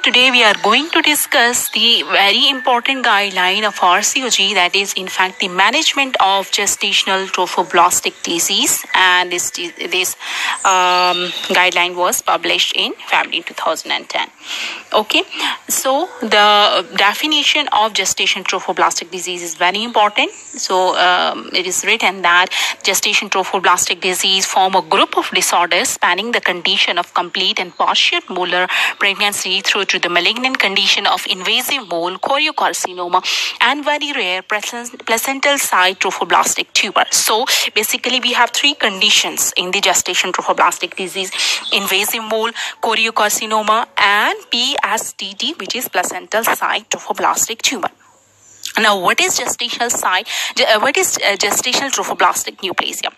Today we are going to discuss the very important guideline of RCOG, that is in fact the management of gestational trophoblastic disease, and this guideline was published in February 2010. Okay, so the definition of gestation trophoblastic disease is very important. So it is written that gestation trophoblastic disease form a group of disorders spanning the condition of complete and partial molar pregnancy through to the malignant condition of invasive mole choriocarcinoma and very rare placental side trophoblastic tumor. So basically we have three conditions in the gestation trophoblastic disease: invasive mole choriocarcinoma and PSTT, which is placental side trophoblastic tumor. Now, what is gestational trophoblastic neoplasia?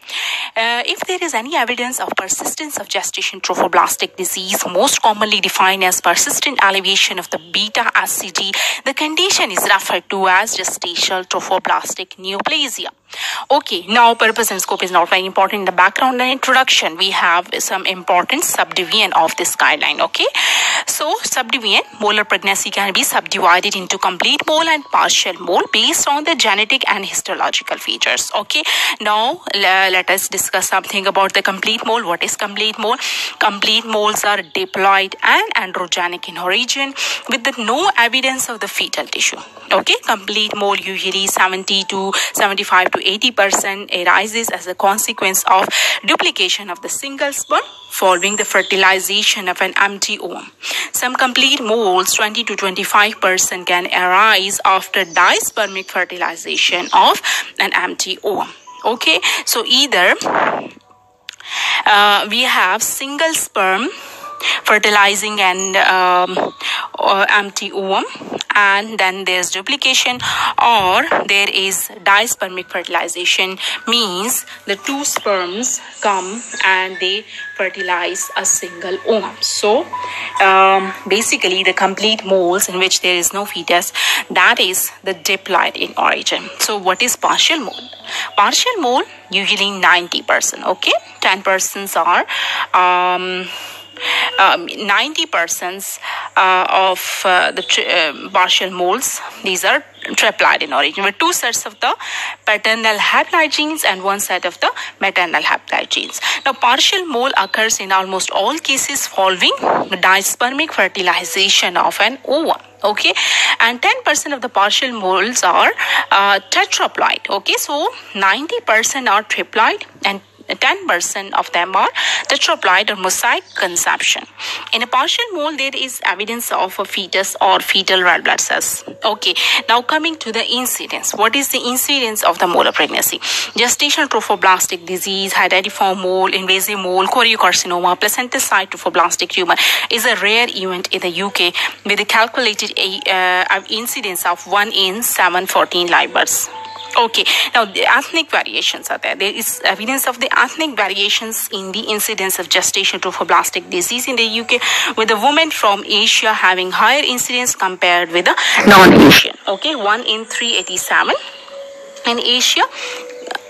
If there is any evidence of persistence of gestation trophoblastic disease, most commonly defined as persistent elevation of the beta HCG, the condition is referred to as gestational trophoblastic neoplasia. Okay, now purpose and scope is not very important. In the background and introduction, we have some important subdivision of this guideline. Okay, so subdivision: molar pregnancy can be subdivided into complete mole and partial mole based on the genetic and histological features. Okay, now let us discuss something about the complete mole. What is complete mole? Complete moles are diploid and androgenic in origin with no evidence of the fetal tissue. Okay, complete mole usually 70 to 75 to 80% arises as a consequence of duplication of the single sperm following the fertilization of an empty ovum. Some complete moles, 20 to 25%, can arise after dispermic fertilization of an empty ovum. Okay, so either we have single sperm fertilizing an empty ovum, and then there's duplication, or there is dispermic fertilization, means the two sperms come and they fertilize a single ovum. So basically the complete moles in which there is no fetus, that is the diploid in origin. So what is partial mole? Partial mole usually 90%. Okay, 10% are 90% of the partial moles, these are triploid in origin, with two sets of the paternal haploid genes and one set of the maternal haploid genes. Now, partial mole occurs in almost all cases following dispermic fertilization of an ovum. Okay, and 10% of the partial moles are tetraploid. Okay, so 90% are triploid and 10% of them are tetraploid or mosaic conception. In a partial mole, there is evidence of a fetus or fetal red blood cells. Okay, now coming to the incidence. What is the incidence of the molar pregnancy? Gestational trophoblastic disease, hydatidiform mole, invasive mole, choriocarcinoma, placental side trophoblastic tumor is a rare event in the UK with a calculated incidence of 1 in 714 live births. Okay, now the ethnic variations are there. There is evidence of the ethnic variations in the incidence of gestational trophoblastic disease in the UK, with the women from Asia having higher incidence compared with the non-Asian. Okay, 1 in 387 in Asia.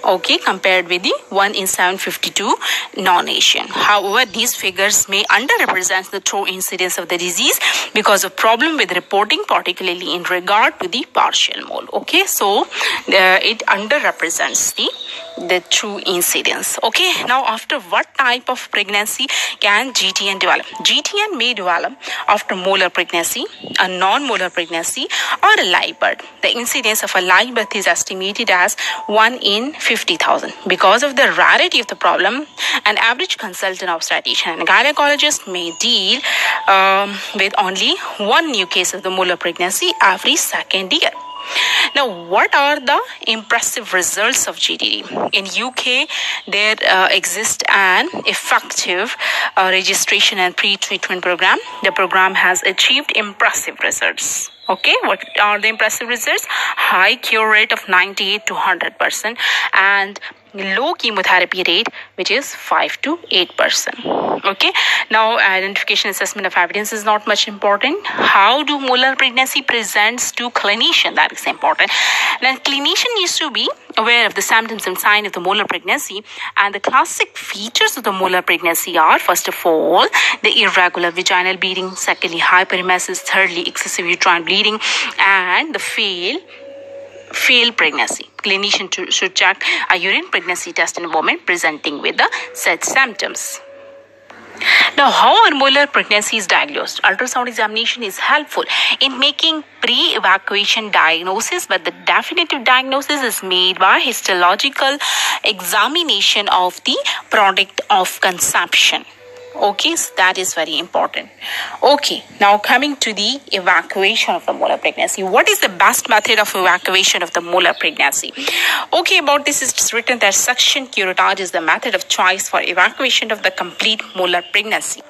Okay, compared with the 1 in 752 non-Asian. However, these figures may underrepresent the true incidence of the disease because of problem with reporting, particularly in regard to the partial mole. Okay, so it underrepresents the true incidence. Okay, now after what type of pregnancy can GTN develop? GTN may develop after molar pregnancy, a non-molar pregnancy, or a live birth. The incidence of a live birth is estimated as 1 in 50,000. Because of the rarity of the problem, an average consultant obstetrician and gynecologist may deal with only one new case of the molar pregnancy every second year. Now, what are the impressive results of GTD? In UK, there exists an effective registration and pre-treatment program. The program has achieved impressive results. Okay, what are the impressive results? High cure rate of 98 to 100% and low chemotherapy rate, which is 5 to 8%. Okay, now identification assessment of evidence is not much important. How do molar pregnancy presents to clinician? That is important. Then clinician needs to be aware of the symptoms and signs of the molar pregnancy, and the classic features of the molar pregnancy are, first of all, the irregular vaginal bleeding, secondly hyperemesis, thirdly excessive uterine bleeding, and the failed pregnancy. Clinician should check a urine pregnancy test in a woman presenting with the said symptoms. Now, how are molar pregnancies diagnosed? Ultrasound examination is helpful in making pre-evacuation diagnosis, but the definitive diagnosis is made by histological examination of the product of conception. Okay, so that is very important. Okay, now coming to the evacuation of the molar pregnancy. What is the best method of evacuation of the molar pregnancy? Okay, about this is written that suction curettage is the method of choice for evacuation of the complete molar pregnancy.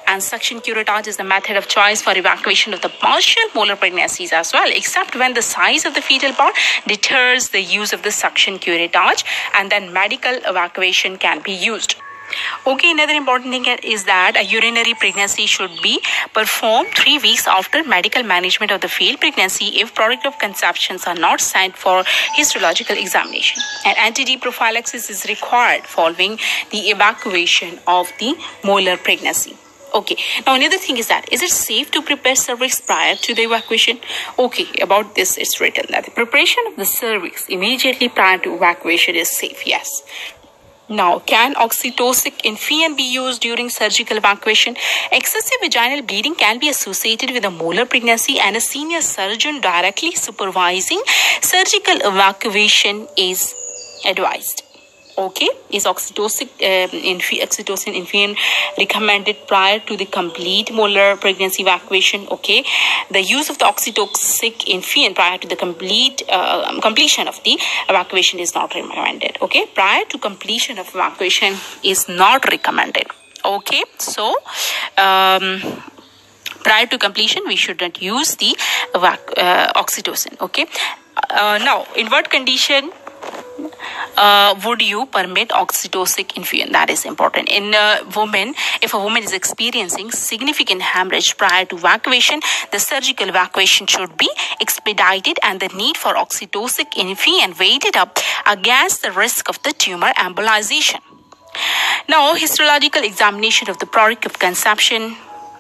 And suction curettage is the method of choice for evacuation of the partial molar pregnancies as well, except when the size of the fetal part deters the use of the suction curettage, and then medical evacuation can be used. Okay, another important thing is that a urinary pregnancy should be performed 3 weeks after medical management of the failed pregnancy if product of conceptions are not sent for histological examination. And anti-D prophylaxis is required following the evacuation of the molar pregnancy. Okay, now another thing is that, is it safe to prepare cervix prior to the evacuation? Okay, about this it's written that the preparation of the cervix immediately prior to evacuation is safe, yes. Now, can oxytocic Infian be used during surgical evacuation? Excessive vaginal bleeding can be associated with a molar pregnancy, and a senior surgeon directly supervising surgical evacuation is advised. Okay, is oxytocin Infian recommended prior to the complete molar pregnancy evacuation? Okay, the use of the oxytocic Infian prior to the completion of the evacuation is not recommended. Okay, prior to completion of evacuation is not recommended. Okay, so prior to completion we should not use the oxytocin. Okay, now in what condition would you permit oxytocic Infian? That is important. In women, if a woman is experiencing significant hemorrhage prior to evacuation, the surgical evacuation should be expedited and the need for oxytocic Infian weighted up against the risk of the tumor embolization. Now, histological examination of the product of conception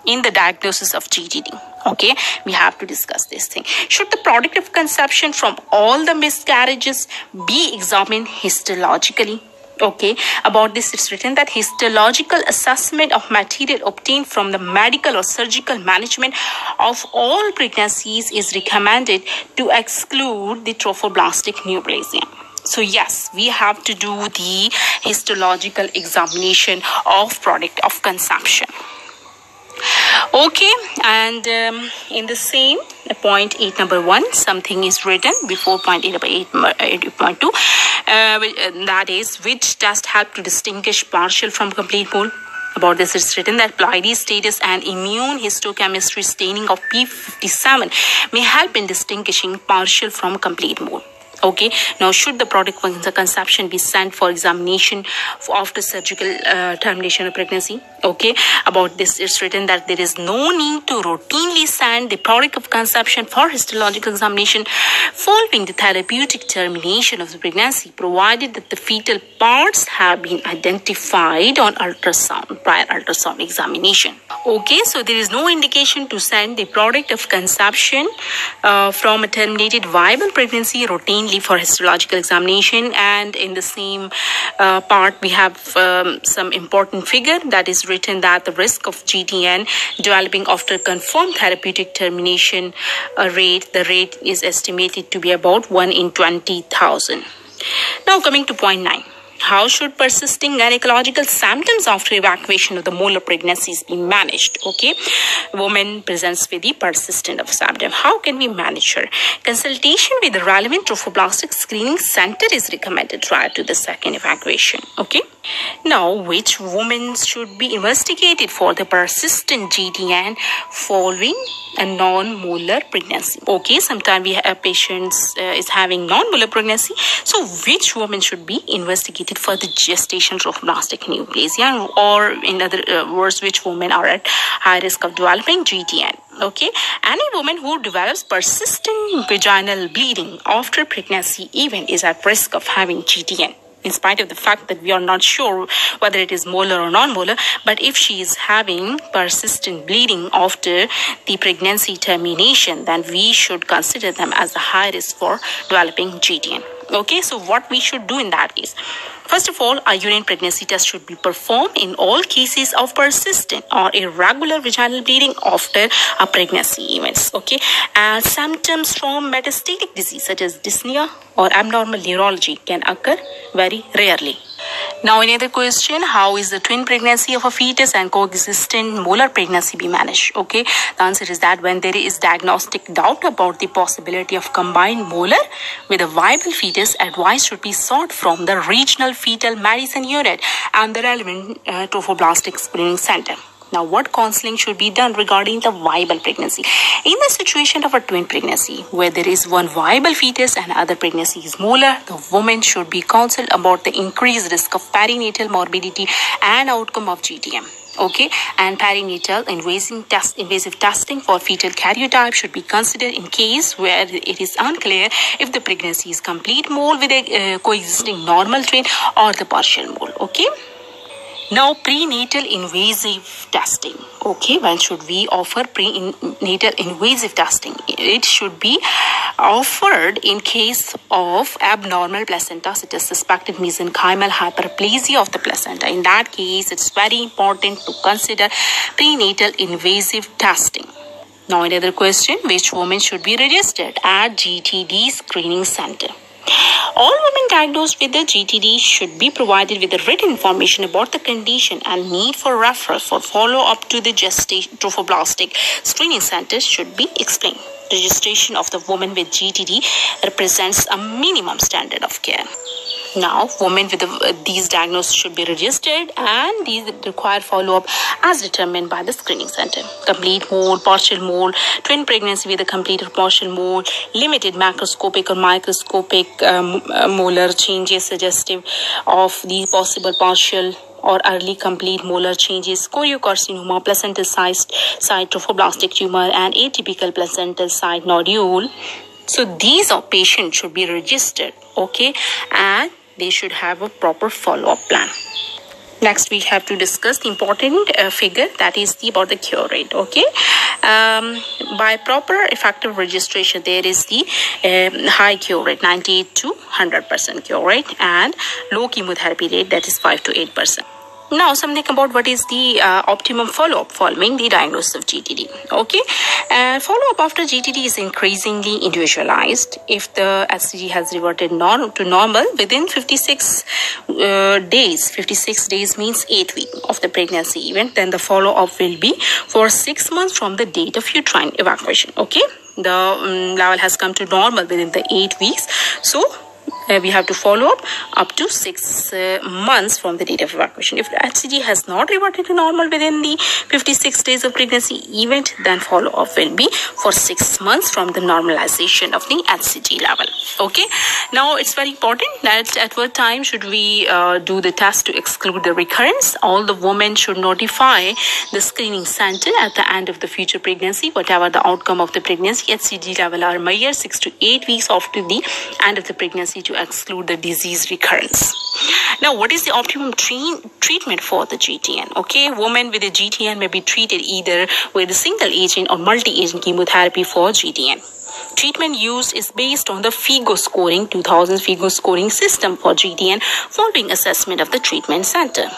in the diagnosis of GTD. Okay, we have to discuss this thing. Should the product of conception from all the miscarriages be examined histologically? Okay, about this it's written that histological assessment of material obtained from the medical or surgical management of all pregnancies is recommended to exclude the trophoblastic neoplasia. So yes, we have to do the histological examination of product of conception. Okay, and in the same point 8 number 1, something is written before point 8.2, that is, which test help to distinguish partial from complete mole? About this it's written that Pleiades status and immune histochemistry staining of P57 may help in distinguishing partial from complete mole. Okay, now should the product of the conception be sent for examination after surgical termination of pregnancy? Okay, about this it's written that there is no need to routinely send the product of conception for histological examination following the therapeutic termination of the pregnancy, provided that the fetal parts have been identified on ultrasound, prior ultrasound examination. Okay, so there is no indication to send the product of conception from a terminated viable pregnancy routinely for histological examination. And in the same part we have some important figure that is written that the risk of GTN developing after confirmed therapeutic termination the rate is estimated to be about 1 in 20,000. Now coming to point 9. How should persisting gynecological symptoms after evacuation of the molar pregnancies be managed? Okay, woman presents with the persistent of symptom. How can we manage her? Consultation with the relevant trophoblastic screening center is recommended prior to the second evacuation. Okay, now which women should be investigated for the persistent GTN following a non-molar pregnancy? Okay, sometimes we have patients is having non-molar pregnancy, so which woman should be investigated indicated for the gestational trophoblastic neoplasia, or in other words, which women are at high risk of developing GTN. Okay, any woman who develops persistent vaginal bleeding after pregnancy even is at risk of having GTN, in spite of the fact that we are not sure whether it is molar or non-molar. But if she is having persistent bleeding after the pregnancy termination, then we should consider them as a high risk for developing GTN. Okay, so what we should do in that case? First of all, a urine pregnancy test should be performed in all cases of persistent or irregular vaginal bleeding after a pregnancy events. Okay, and symptoms from metastatic disease such as dyspnea or abnormal neurology can occur very rarely. Now, another question: how is the twin pregnancy of a fetus and coexistent molar pregnancy be managed? Okay, the answer is that when there is diagnostic doubt about the possibility of combined molar with a viable fetus, advice should be sought from the regional fetal medicine unit and the relevant trophoblastic screening center. Now, what counseling should be done regarding the viable pregnancy? In the situation of a twin pregnancy, where there is one viable fetus and other pregnancy is molar, the woman should be counseled about the increased risk of perinatal morbidity and outcome of GTM. Okay, and perinatal invasive testing for fetal karyotype should be considered in case where it is unclear if the pregnancy is complete mole with a coexisting normal twin or the partial mole. Okay. Now, prenatal invasive testing. Okay, when should we offer prenatal invasive testing? It should be offered in case of abnormal placenta, such as suspected mesenchymal hyperplasia of the placenta. In that case, it's very important to consider prenatal invasive testing. Now, another question: which woman should be registered at GTD screening center? All women diagnosed with the GTD should be provided with the written information about the condition and need for referral for follow-up to the gestational trophoblastic screening centers should be explained. Registration of the woman with GTD represents a minimum standard of care. Now, women with these diagnoses should be registered, and these require follow-up as determined by the screening center. Complete mole, partial mole, twin pregnancy with a complete or partial mole, limited macroscopic or microscopic molar changes suggestive of the possible partial or early complete molar changes, choriocarcinoma, placental-sized trophoblastic tumor, and atypical placental-side nodule. So these patients should be registered, okay, and they should have a proper follow-up plan. Next, we have to discuss the important figure, that is about the cure rate. Okay, by proper effective registration, there is the high cure rate, 98 to 100% cure rate, and low chemotherapy rate, that is 5 to 8%. Now, something about what is the optimum follow-up following the diagnosis of GTD. Okay, follow-up after GTD is increasingly individualized. If the HCG has reverted to normal within 56 days, 56 days means 8 weeks of the pregnancy event, then the follow-up will be for 6 months from the date of uterine evacuation. Okay, the level has come to normal within the 8 weeks, so we have to follow up to 6 months from the date of evacuation. If the HCG has not reverted to normal within the 56 days of pregnancy event, then follow-up will be for 6 months from the normalization of the HCG level. Okay. Now, it's very important that at what time should we do the test to exclude the recurrence. All the women should notify the screening center at the end of the future pregnancy, whatever the outcome of the pregnancy. HCG level are measured 6 to 8 weeks after the end of the pregnancy to exclude the disease recurrence. Now, what is the optimum treatment for the GTN? Okay, women with a GTN may be treated either with a single agent or multi-agent chemotherapy for GTN. Treatment used is based on the FIGO scoring, 2000 FIGO scoring system for GTN following assessment of the treatment center.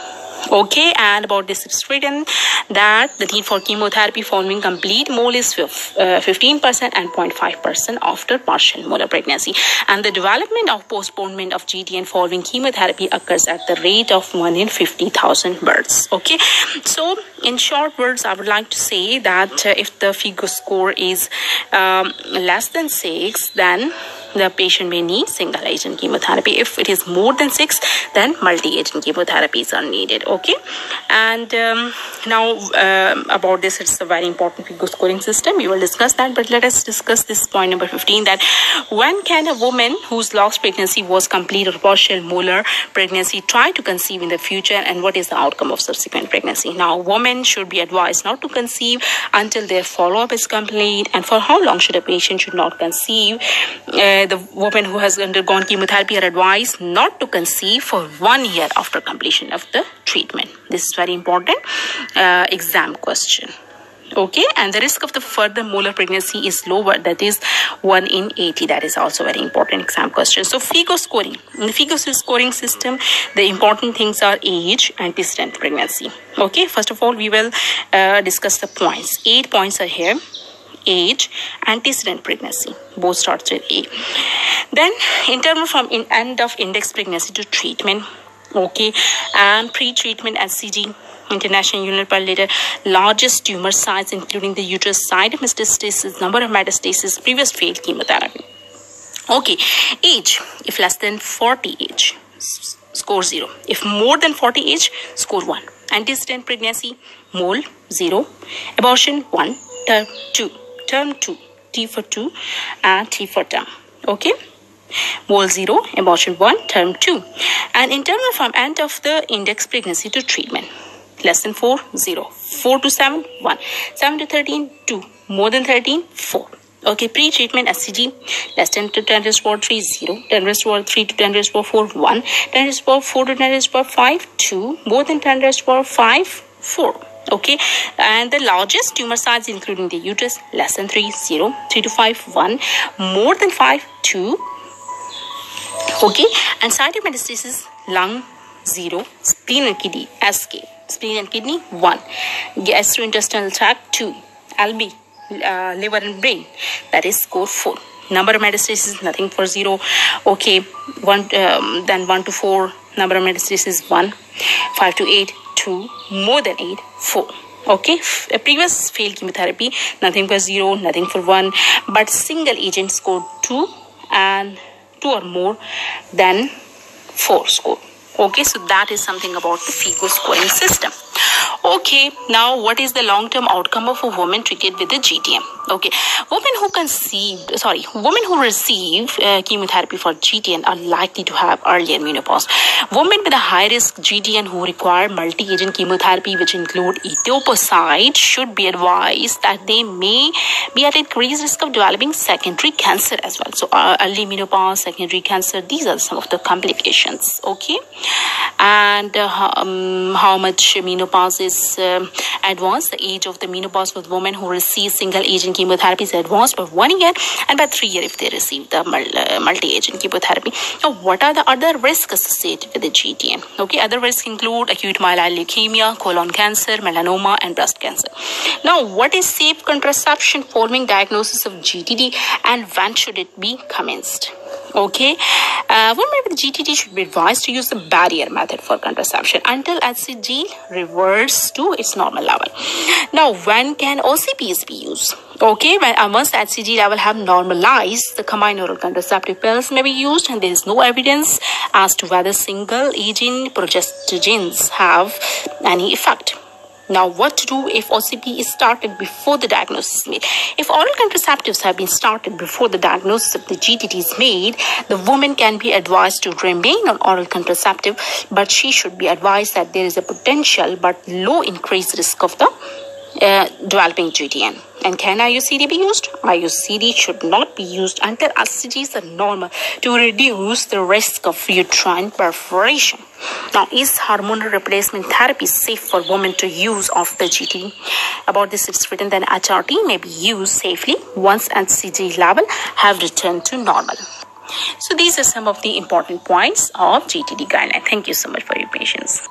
Okay, and about this, it's written that the need for chemotherapy following complete mole is 15% and 0.5% after partial molar pregnancy. And the development of postponement of GTN following chemotherapy occurs at the rate of 1 in 50,000 births. Okay, so in short words, I would like to say that if the FIGO score is less than 6, then the patient may need single agent chemotherapy. If it is more than 6, then multi-agent chemotherapies are needed. Okay, and now about this, it's a very important FIGO scoring system. We will discuss that, but let us discuss this point number 15, that when can a woman whose last pregnancy was complete or partial molar pregnancy try to conceive in the future, and what is the outcome of subsequent pregnancy? Now, women should be advised not to conceive until their follow-up is complete. And for how long should a patient should not conceive? The woman who has undergone chemotherapy are advised not to conceive for 1 year after completion of the treatment. This is very important exam question. Okay, and the risk of the further molar pregnancy is lower, that is 1 in 80. That is also very important exam question. So FIGO scoring. In the FIGO scoring system, the important things are age, antecedent pregnancy. Okay, first of all, we will discuss the points. 8 points are here. Age, antecedent pregnancy, both starts with A. Then interval from end of index pregnancy to treatment. Okay, and pre-treatment SCG, International Unit per Liter, largest tumor size including the uterus, site of metastasis, number of metastasis, previous failed chemotherapy. Okay, age, if less than 40 age, score 0. If more than 40 age, score 1. Antecedent pregnancy, mole 0, abortion 1, term 2. Term 2, T for 2 and T for term. Okay, mole 0, abortion 1, term 2. And interval from end of the index pregnancy to treatment, less than 4, 0, 4 to 7, 1, 7 to 13, 2, more than 13, 4. Okay, pre-treatment SCG, less than 10 raised to power 3, 0, 10 raised to power 3 to 10 raised to power 4, 1, 10 raised to power 4 to 10 raised to power 5, 2, more than 10 raised to power 5, 4. Okay, and the largest tumor size including the uterus, less than 3, 0, 3 to 5, 1, more than 5, 2. Okay, and site of metastasis, lung 0, spleen and kidney SK, spleen and kidney 1, gastrointestinal tract 2, LB, liver and brain, that is score 4. Number of metastasis, nothing for 0. Okay, then 1 to 4, number of metastasis 1, 5 to 8, 2, more than 8, 4. Okay, a previous failed chemotherapy, nothing for 0, nothing for 1, but single agent scored 2 and 2 or more than 4 score. Okay, so that is something about the FIGO scoring system. Okay, now what is the long-term outcome of a woman treated with the GTM? Okay, women who receive chemotherapy for GTN are likely to have earlier menopause. Women with a high-risk GTN who require multi-agent chemotherapy, which include etoposide, should be advised that they may be at increased risk of developing secondary cancer as well. So early menopause, secondary cancer, these are some of the complications. Okay, and how much menopause is advanced? The age of the menopause for women who receive single-agent chemotherapy is advanced by 1 year, and by 3 years if they receive the multi-agent chemotherapy. Now, what are the other risks associated with the GTN? Okay, other risks include acute myeloid leukemia, colon cancer, melanoma, and breast cancer. Now, what is safe contraception following diagnosis of GTD, and when should it be commenced? Okay, women with GTD should be advised to use the barrier method for contraception until HCG reverts to its normal level. Now, when can OCPs be used? Okay, once the HCG level have normalized, the combined oral contraceptive pills may be used, and there is no evidence as to whether single agent progestogens have any effect. Now, what to do if OCP is started before the diagnosis is made? If oral contraceptives have been started before the diagnosis of the GTD is made, the woman can be advised to remain on oral contraceptive, but she should be advised that there is a potential but low increased risk of the developing GTN. And can IUCD be used? IUCD should not be used until HCGs are normal to reduce the risk of uterine perforation. Now, is hormonal replacement therapy safe for women to use of the GTD? About this, it's written that HRT may be used safely once HCG level have returned to normal. So these are some of the important points of GTD guideline. Thank you so much for your patience.